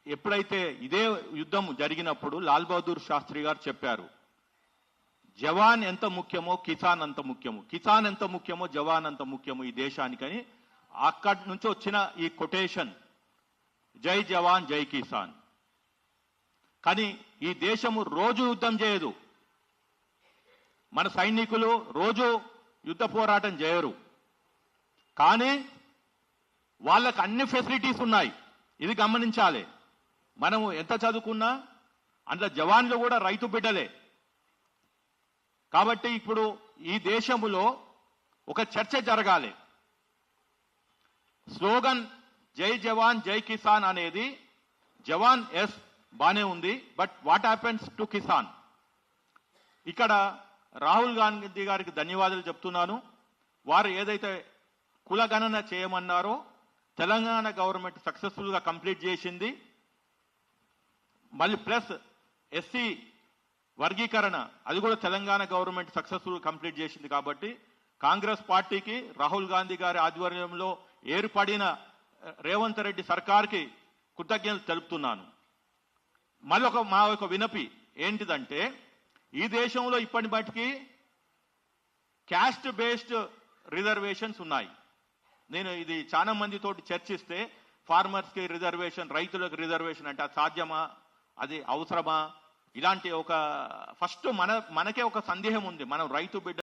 ఎప్పుడైతే ఇదే యుద్ధం జరిగినప్పుడు లాల్ బహదూర్ శాస్త్రి గారు చెప్పారు, జవాన్ ఎంత ముఖ్యమో కిసాన్ అంత ముఖ్యము, కిసాన్ ఎంత ముఖ్యమో జవాన్ అంత ముఖ్యము ఈ దేశానికని. అక్కడి నుంచి వచ్చిన ఈ కొటేషన్ జై జవాన్ జై కిసాన్. కానీ ఈ దేశము రోజు యుద్ధం చేయదు, మన సైనికులు రోజు యుద్ధ పోరాటం చేయరు, కానీ వాళ్ళకు అన్ని ఫెసిలిటీస్ ఉన్నాయి. ఇది గమనించాలి. మనము ఎంత చదువుకున్నా అందులో జవాన్లు కూడా రైతు బిడ్డలే. కాబట్టి ఇప్పుడు ఈ దేశములో ఒక చర్చ జరగాలి. స్లోగన్ జై జవాన్ జై కిసాన్ అనేది, జవాన్ ఎస్ బానే ఉంది, but what happens to Kisan? ఇక్కడ రాహుల్ గాంధీ గారికి ధన్యవాదాలు చెప్తున్నాను. వారు ఏదైతే కులగణన చేయమన్నారో తెలంగాణ గవర్నమెంట్ సక్సెస్ఫుల్గా కంప్లీట్ చేసింది. మళ్ళీ ప్లస్ ఎస్సీ వర్గీకరణ అది కూడా తెలంగాణ గవర్నమెంట్ సక్సెస్ఫుల్ కంప్లీట్ చేసింది. కాబట్టి కాంగ్రెస్ పార్టీకి రాహుల్ గాంధీ గారి ఆధ్వర్యంలో ఏర్పడిన రేవంత్ రెడ్డి సర్కార్కి కృతజ్ఞతలు తెలుపుతున్నాను. మళ్ళీ మా యొక్క వినపి ఏంటిదంటే, ఈ దేశంలో ఇప్పటి మటుకి క్యాస్ట్ బేస్డ్ రిజర్వేషన్స్ ఉన్నాయి. నేను ఇది చాలా మందితోటి చర్చిస్తే, ఫార్మర్స్కి రిజర్వేషన్, రైతులకు రిజర్వేషన్ అంటే అది సాధ్యమా, అది అవసరమా, ఇలాంటి ఒక ఫస్ట్ మనకే ఒక సందేహం ఉంది. మనం రైతు బిడ్డ